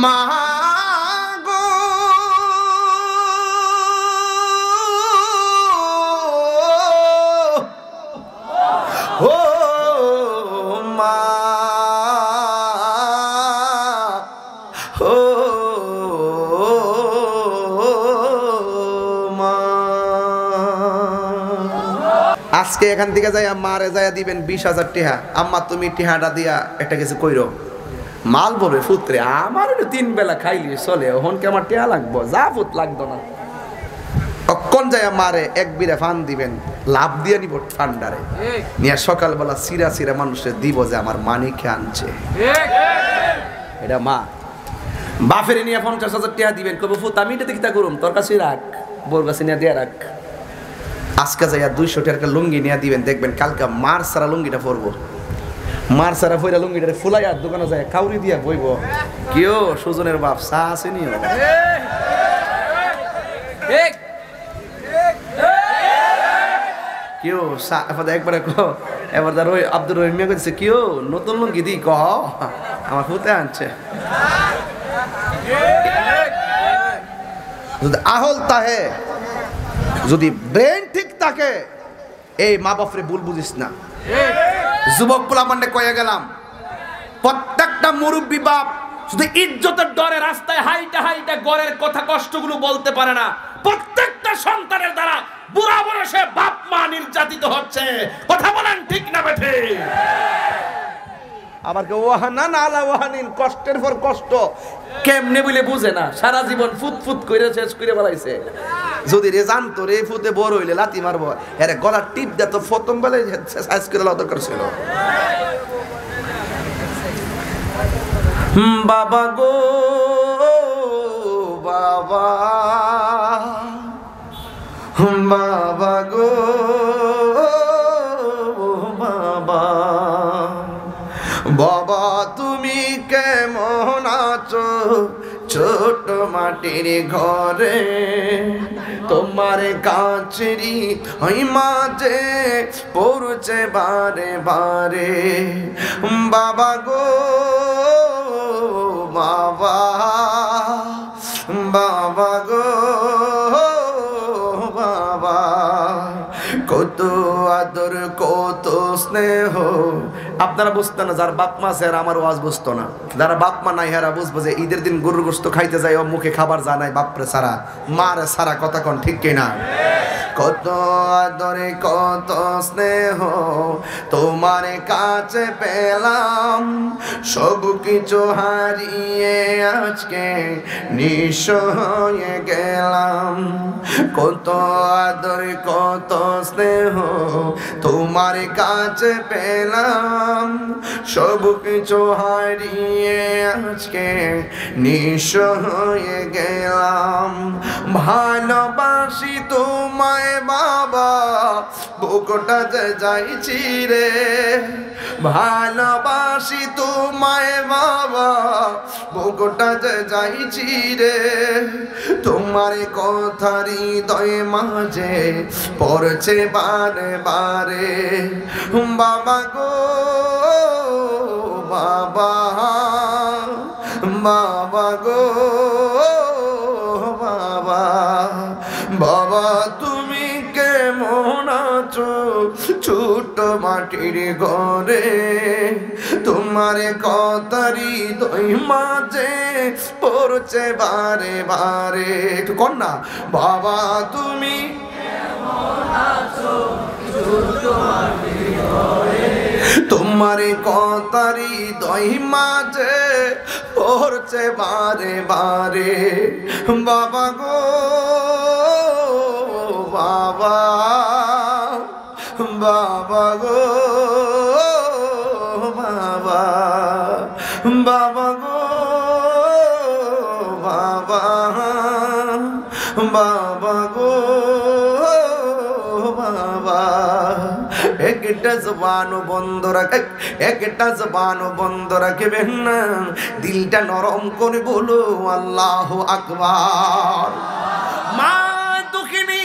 মা গো ও মা ও আজকে এখান থেকে যাই মারে যাইয়া দিবেন 20,000 টাকা। আম্মা তুমি টিহাটা দিয়া একটা কিছু কইরো। মাল বলবে ফুতরে আমার 3 বেলা খাইলি চলে, ওহন কে আমার টিহা লাগবো, যা ফুত লাগতো না। অক্ষণ যাইয়া মারে 1 বিড়া ফান দিবেন, লাভ দিয়ে নিব ঠান্ডারে নিয়ে সকালবেলা সিরা সিরা মানুষের দিব যে আমার মানিকে আনছে। এটা মা। বাপের নিয়ে 50,000 টাকা দিবেন, কবে ফুত আমি এটা দেখি তা করুম, তোর কাছে রাখ, বোর কাছে নিয়ে দিয়ে রাখ। আজকে যাইয়া 200 টাকার লুঙ্গি নিয়ে দিবেন, দেখবেন কালকে মার সারা লুঙ্গিটা পরবো, মার সারা ফইরা লুঙ্গিটা ফুলাইয়া দোকানে যায় কাউরি দিয়া বইব, কেউ সুজনের বাপ চা আসেনি কেউ একবারে এবার তার ওই আব্দুর রহিম মিয়া কইছে কেউ নতুন লুঙ্গি দি কহ আমার ফুতে আনছে। যদি আহল তাহে, যদি ব্রেন ঠিক থাকে, এই মা বাপরে ভুল বুঝিস না। যুবক পোলা মানে কয়ে গেলাম, প্রত্যেকটা মুরব্বী বাপ শুধু ইজ্জতের ডরে রাস্তায় হাইটা হাইটা গড়ের কথা কষ্টগুলো বলতে পারে না। প্রত্যেকটা সন্তানের দ্বারা বুড়া বয়সে বাপ মা নির্যাতিত হচ্ছে। কথা বলেন ঠিক না বেঠে? আবার কেউ ওয়াহানা না আলা ওয়াহানিন, কষ্টের পর কষ্ট কেমনে বলে বুঝে না, সারা জীবন ফুট ফুট করে শেষ করে বেলাইছে। যদি রে জানতো রে ফুটে বড় হইলে লাথি মারবো, এর গলার টিপ দিয়ে তো প্রথম বেলায় সাইজ করে দেওয়া দরকার ছিল। বাবা গো বাবা, বাবা গো বাবা, বাবা তুমি কেমন আছো ছোট মাটির ঘরে, তোমার কাছেরই ওই মাঝে পড়ছে বারে বারে। বাবা গো বাবা, বাবা গো বাবা, কত আদর কত স্নেহ। আপনারা বুঝতেন না, যার বাপ মা আছে আমার ওয়াজ বুঝতো না। যারা বাপ মা নাই হেরা বুঝবো যে ঈদের দিন গরুর গোশত খাইতে যায়, ও মুখে খাবার জানাই বাপরে সারা মারে সারা, কথা কোন ঠিক কিনা? কত আদরে কত স্নেহ তোমার কাছে পেলাম, সব কিছু হারিয়ে আজকে নিঃস্ব হয়ে গেলাম। কত আদরে কত স্নেহ তোমার কাছে পেলাম, সব কিছু হারিয়ে আজকে নিঃস্ব হয়ে গেলাম। ভালোবাসি তোমায় বাবা, বুকটা যে যাইছি রে, ভালোবাসি তোমায় বাবা, বুকটা যে যাইছি রে, তোমার কথা হৃদয় মাঝে পড়ছে বারে বারে। বাবা গো বাবা, বাবা গো বাবা, বাবা তুমি কেমন আছো ছোট মাটির ঘরে, তোমার কথারি দই মাঝে পড়ছে বারে বারে। একটু কর না, বাবা তুমি কেমন আছো ছোট মাটির ঘরে, তোমার কথারি দই মাঝে পড়ছে বারে বারে। বাবা গো বাবা, বাবা গো বাবা, বাবা গো বাবা, বাবা গো বাবা। একটা জবান বন্ধ রাখ, একটা জবান বন্ধ রাখবেন না, দিলটা নরম করে বলো আল্লাহু আকবার। মা দুঃখিনী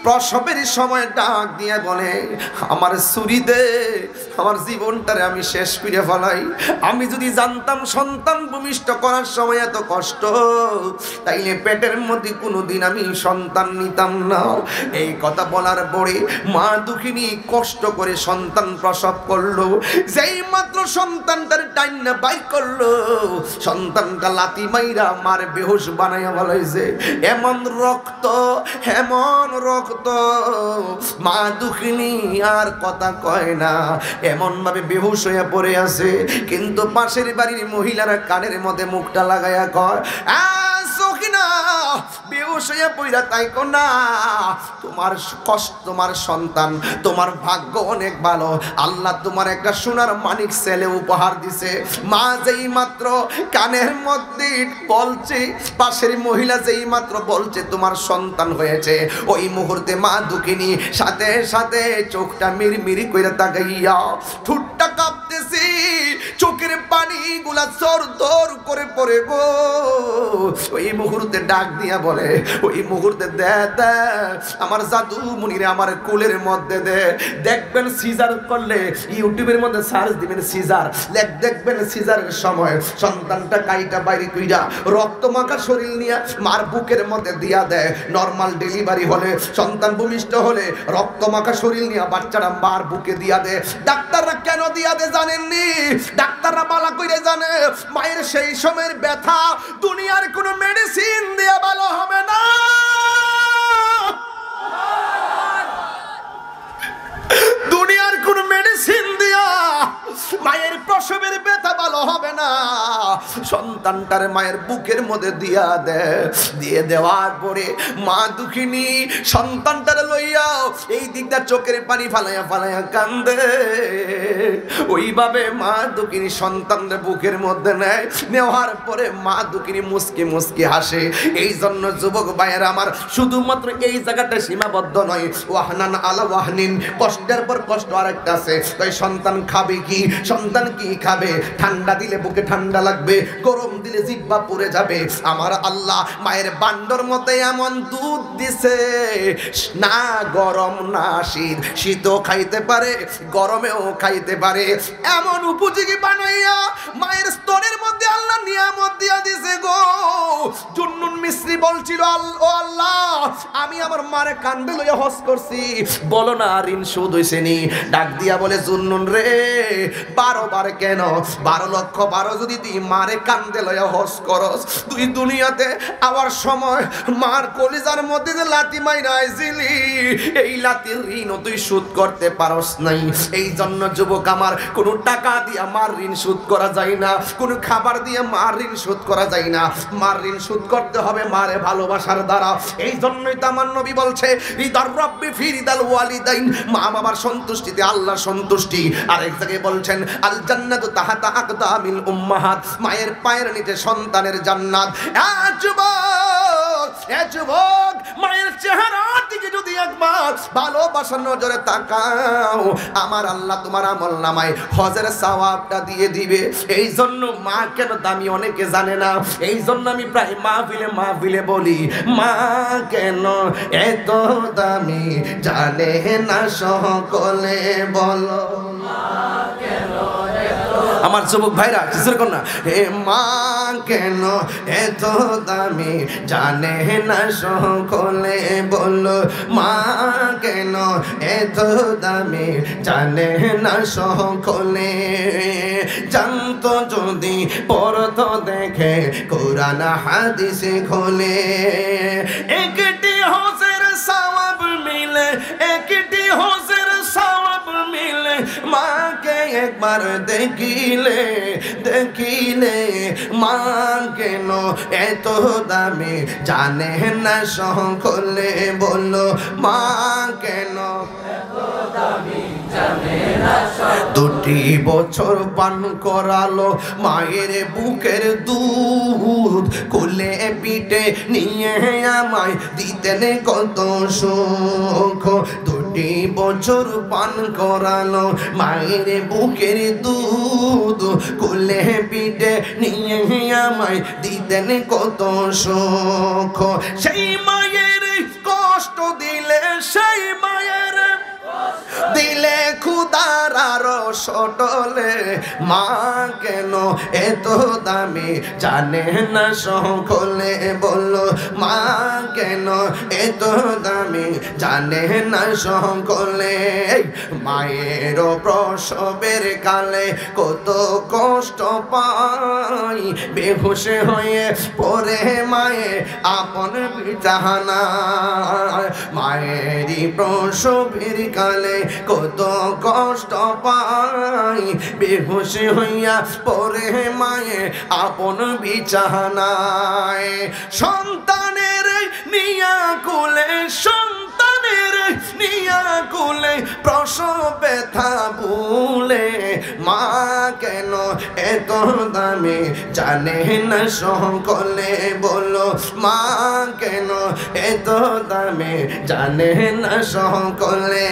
প্রসবের সময় ডাক দিয়ে বলে আমার ছুরি দে, আমার জীবনটারে আমি শেষ করে ফেলাই। আমি যদি জানতাম সন্তান ভূমিষ্ঠ করার সময় এত কষ্ট, তাইলে পেটের মধ্যে কোনোদিন আমি সন্তান নিতাম না। এই কথা বলার পরে মা দুঃখিনী কষ্ট করে সন্তান প্রসব করলো। যেই মাত্র সন্তানটার টাইনা বাই করলো, সন্তানটা লাথি মাইরা মার বেহুশ বানাইয়া বলাইছে। এমন রক্ত, এমন রক্ত, মা দুঃখিনী আর কথা কয় না, এমন ভাবে বেহুশ হইয়া পড়ে আছে। কিন্তু পাশের বাড়ির মহিলারা কানের মধ্যে মুখটা লাগাইয়া কয়, সখিনা বেহুশ হইয়া পইরা তাই কো না, তোমার কষ্ট, তোমার সন্তান, তোমার ভাগ্য অনেক ভালো, আল্লাহ তোমার একটা সোনার মানিক ছেলে উপহার দিছে। মা যেই মাত্র কানের মধ্যে বলছে, পাশের মহিলা যেই মাত্র বলছে তোমার সন্তান হয়েছে, ওই মুহূর্তে মা দুঃখিনী সাথে সাথে চোখটা মিরমিরি কইরা তাকাইয়া, ঠোঁটটা কাঁপতেছে, চোখের পানি গুলা চোর দর করে পড়ে গো। ওই মুহূর্তে ডাক দিয়া বলে, ওই মুহূর্তে দে দে আমার জাদু মুনিরে আমার কোলের মধ্যে দে। দেখবেন সিজার করলে ইউটিউবের মধ্যে সার্চ দিবেন সিজার, দেখবেন সিজারের সময় সন্তানটা কাইটা বাইরে কইরা রক্ত মাখা শরীর নিয়ে মার বুকের মধ্যে দিয়া দেয়। নরমাল ডেলিভারি হলে, সন্তান ভূমিষ্ঠ হলে রক্ত মাখা শরীর নিয়ে বাচ্চারা মার বুকে দিয়া দেয়। ডাক্তাররা কেন দিয়া দেয় জানেননি? ডাক্তাররা বালা কইরে জানে, মায়ের সেই সময়ের ব্যথা দুনিয়ার কোনো মেডিসিন দিয়ে ভালো হবে না। দুনিয়ার কোন মেডিসিন দিয়া মায়ের প্রসবের ব্যথা ভালো হবে না। সন্তানটার মায়ের বুকের মধ্যে দিয়ে দেওয়ার পরে মা দুঃখিনী সন্তানটার লইয়া এই দিকটা চোখের পানি ফালাইয়া ফালাইয়া কান্দে। ওইভাবে মা দুঃখিনী সন্তানদের বুকের মধ্যে নেওয়ার পরে মা দুঃখিনী মুসকি মুসকি হাসে। এই জন্য যুবক ভাইয়ের আমার, শুধুমাত্র এই জায়গাটা সীমাবদ্ধ নয়, ওয়াহনান আলা ওয়াহনিন, কষ্টের পর কষ্ট আরেকটা আছে। তাই সন্তান খাবে কি, সন্তান কি খাবে? ঠান্ডা দিলে বুকে ঠান্ডা লাগবে, গরম দিলে জিহ্বা পুড়ে যাবে। আমার আল্লাহ মায়ের বান্ডর মতে এমন দুধ দিছে, না গরম না শীত, শীতও খাইতে পারে গরমেও খাইতে পারে, এমন উপযোগী বানাইয়া মায়ের স্তনের মধ্যে আল্লাহ নিয়ামত দিয়া দিছে গো। জুন্নুন মিস্রি বলছিল, ও আল্লাহ, আমি আমার মারে কান্দে লইয়া হজ করছি, বলো না ঋণ শোধ হইছে নি? ডাক দিয়া বলে, জুন্নুন রে, 12 বার কেন 12 লক্ষ 12 যদি তুই মারে কান্দে লইয়া হজ করস, তুই দুনিয়াতে আবার সময় মার কলিজার মধ্যে যে লাথি মাইরা আইছিলি, এই লাথির ঋণও তুই শোধ করতে পারস নাই। এই জন্য যুবক আমার, কোনো টাকা দিয়া মার ঋণ শোধ করা যায় না, কোনো খাবার দিয়ে মার ঋণ শোধ করা যায় না। মার ঋণ শোধ করতে হবে মারে ভালোবাসার দ্বারা। এই জন্যই তো আমার নবী বলছে, রিদার রাব্বি ফি রিদাল ওয়ালিদাইন, মা বাবার সন্তুষ্টিতে আল্লাহর সন্তুষ্টি। আর এক জায়গায় বলছেন, আল জান্নাতু তাহাতা আকদামিল উম্মাহাত, মায়ের পায়ের নিচে সন্তানের জান্নাত। যুবক, মায়ের চেহারার দিকে যদি একবার ভালোবাসার নজরে তাকাও, আমার আল্লাহ তোমার আমলনামায় হজের সওয়াবটা দিয়ে দিবে। এই জন্য মা কেন দামি অনেকে জানে না। এই জন্য আমি প্রায় মাহফিলে বলি, মা কেন এত দামি জানে না সকলে, বলো আমার যুবক ভাইরা, কিসের কন্যা, হে মা কেন এত দামি জানে না সকলে, বলো মা কেন এত দামি জানে না সকলে। জানতো যদি পড়তো দেখে কোরআন হাদিস খোলে, একটি হজের সওয়াব মিলে, একটি হজের সওয়াব মিলে, মাকে একবার দেখিলে দেখিলে, মা কেন এত দামি জানে না সকলে, বলো মা কেন এত দামি জানে না সকলে। 2 বছর পান করালো মায়ের বুকের দুধ, কোলে পিঠে নিয়ে আমায় দিতেন কত সুখ। 2 বছর পান করালো মায়ের বুকের দুধ, কোলে পিঠে নিয়ে আমায় দিতেন কত সুখ। সেই মায়ের কষ্ট দিলে, সেই মায়ের দিলে খুদার আরো সটলে মা কেন এত দামি জানে না সকলে বললো মা কেন এত দামি জানে না সকলে মায়ের প্রসবের কালে কত কষ্ট পাই বেহুশ হয়ে পরে মায়ে আপন বিছানা মায়েরই প্রসবের কালে কত কষ্ট পাই বেহুশ হইয়া পরে মায়ে আপন বিছানায় সন্তানের নিয়া কোলে সন্তানের নিয়া কোলে প্রসব ব্যথা ভুলে মা কেন এত দামি জানে না সকলে বলো মা কেন এত দামি জানে না সকলে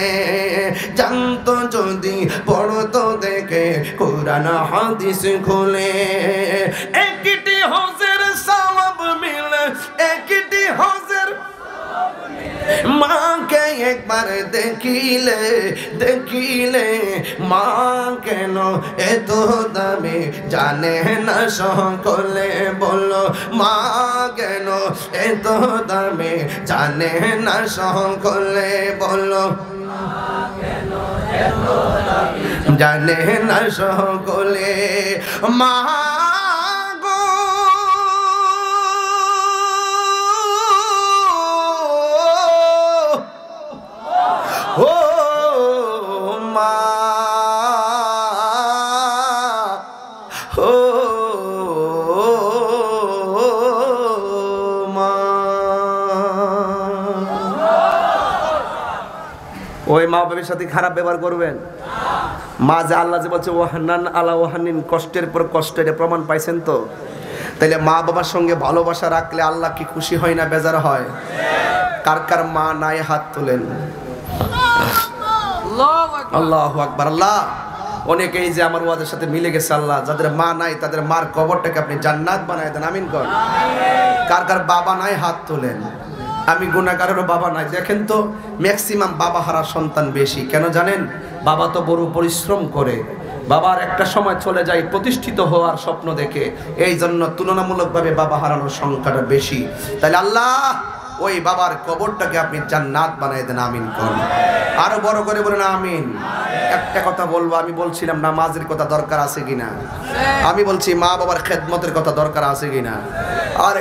জানতো যদি পড়তো দেখে কোরআন হাদিস খুলে একটি হজের সওয়াব মিলে একটি হজের মাকে একবার দেখিলে দেখিলে মা কেন এত দামি জানে না সকলে বলো মা কেন এত দামি জানে না সকলে বলো জানে না সকলে মা ও মা ও মা ওই মা বাবার সাথে খারাপ ব্যবহার করবেন মা যে আল্লাহ যে বলছে ওয়াহান্নান আলা ওয়াহান্নিন কষ্টের পর কষ্ট এটা প্রমাণ পাইছেন তো তাইলে মা বাবার সঙ্গে ভালোবাসা রাখলে আল্লাহ কি খুশি হয় না বেজার হয় কার কার মা নাই হাত তোলেন আল্লাহু আকবার আল্লাহ অনেকেই যে আমার ওয়াদের সাথে মিলে গেছে আল্লাহ যাদের মা নাই তাদের মার কবরটাকে আপনি জান্নাত বানায় দেন আমিন কর কার কার বাবা নাই হাত তোলেন আমি গুনাহগারেরও বাবা নাই দেখেন তো ম্যাক্সিমাম বাবা হারা সন্তান বেশি কেন জানেন বাবা তো বড় পরিশ্রম করে বাবার একটা সময় চলে যায় প্রতিষ্ঠিত হওয়ার স্বপ্ন দেখে এই জন্য তুলনামূলকভাবে বাবা হারানোর সংখ্যাটা বেশি তাহলে আল্লাহ ওই বাবার কবরটাকে আপনি জান্নাত বানায় দেন আমিন করুন আরো বড় করে বলেন আমিন একটা কথা বলবো আমি বলছিলাম নামাজের কথা দরকার আছে কিনা আমি বলছি মা বাবার খেদমতের কথা দরকার আছে কিনা আর